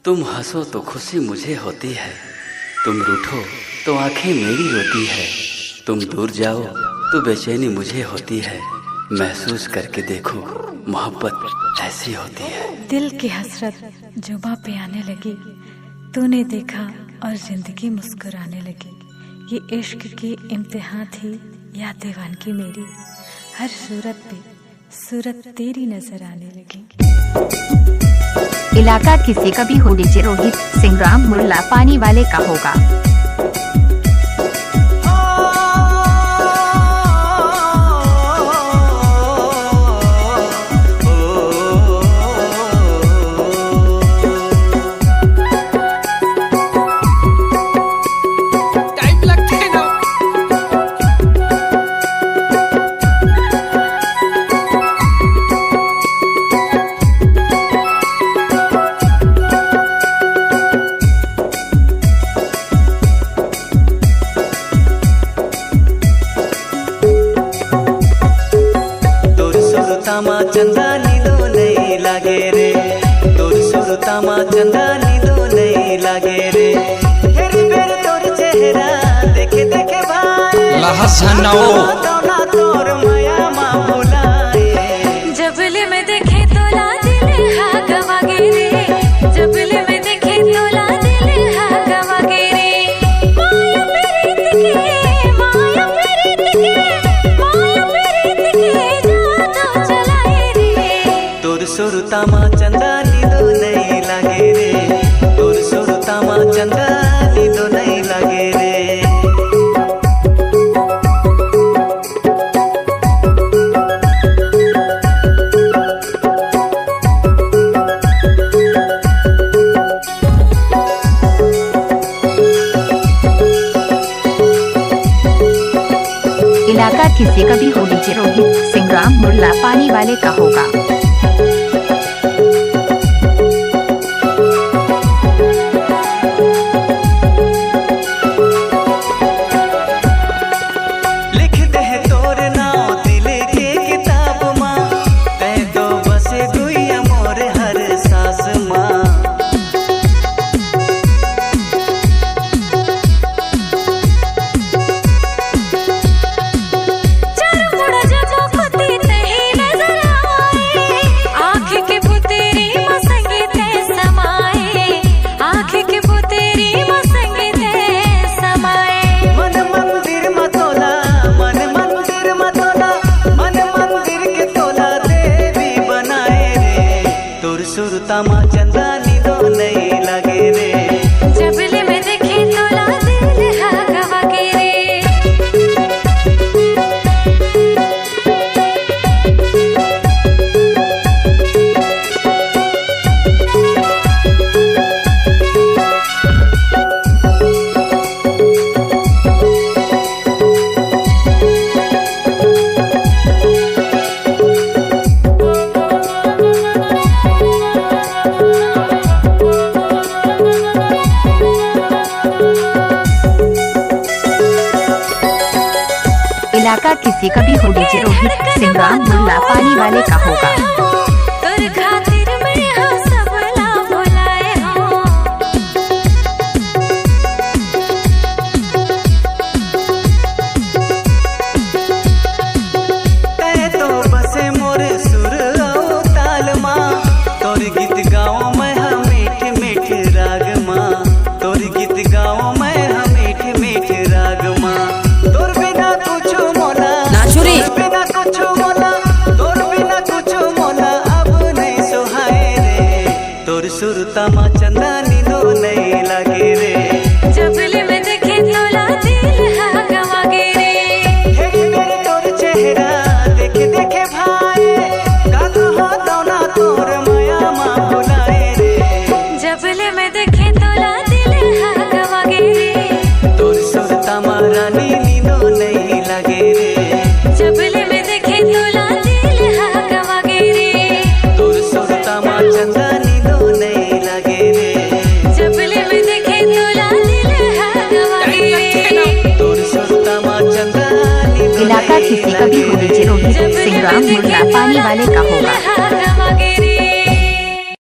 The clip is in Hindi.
तुम हंसो तो खुशी मुझे होती है, तुम रूठो तो आंखें मेरी रोती है। तुम दूर जाओ तो बेचैनी मुझे होती है, महसूस करके देखो मोहब्बत ऐसी होती है। दिल की हसरत जुबां पे आने लगी, तूने देखा और जिंदगी मुस्कुराने लगी। ये इश्क की इम्तिहान थी या दीवानगी मेरी, हर सूरत पे सूरत तेरी नजर आने लगी। इलाका किसी का भी हो, डीजे रोहित सिंह मुल्ला पानी वाले का होगा। तामा चंदा नीदो नहीं लागे रे, तोर सुर तामा चंदा नीदो नहीं लागे रे। हेरी बेर तोर चेहरा देखे देखे भाई लहसनो ना तोर माया मा बुलाए। जबले में देखे तोला दिल हा गवागे रे, जबले में देखे तोला दिल हा गवागे रे। माया प्रीत के, माया प्रीत के, माया प्रीत के जादू चलाए रे। तोर सुर तामा चंदा नीदो नहीं लागे रे, तोर सुर तामा चंदा नीदो नहीं लागे रे। इलाका किसी का भी हो, डीजे रोहित सिंह मुल्ला पानी वाले का होगा। लिख दे तोर नाम दिल के किताब माँ, तै तो बसे दुइया मोर हर सास माँ। तामा चंदा नीदो नहीं लागे रे, जबले में देखे तोला दिल हा गवागे रे। इलाका किसी का भी हो, डीजे रोहित सिंह मुल्ला पानी वाले का होगा। तोर खातिर में हाँ सबला बुलाए हो, तै तो बसे मोर सुर औ ताल माँ। तोर गीत गाओ मैं हम मीठ मीठ राग माँ, तोर गीत गाओ मैं हम मीठ मीठ राग माँ। तोर बिना कुछ मोला नाचुरी बिना कुछ मोला, तोर बिना कुछ मोला अब नहीं सोहाए रे। तोर सुर तामा चंदा नीदो नहीं लागे रे, जबले में देखे तोला दिल हा गवागे रे। हेरी बेर तोर चेहरा देखे देखे भाई, का कहा दौना तोर माया मा बुलाए रे। जबले में देखे तोला दिल हा गवागे रे, तोर सुर तामा रानी नीदो नहीं लागे रे, जबले में देखे तोला दिल हा गवागे रे। तोर सुर तामा चंदा नीदो नहीं लागे रे, जबले में देखे तोला दिल हा गवागे रे। तोर सुर तामा चंदा नीदो इलाका किसी का भी हो, डीजे रोहित सिंह मुल्ला पानी वाले का होगा। हा गवागे रे।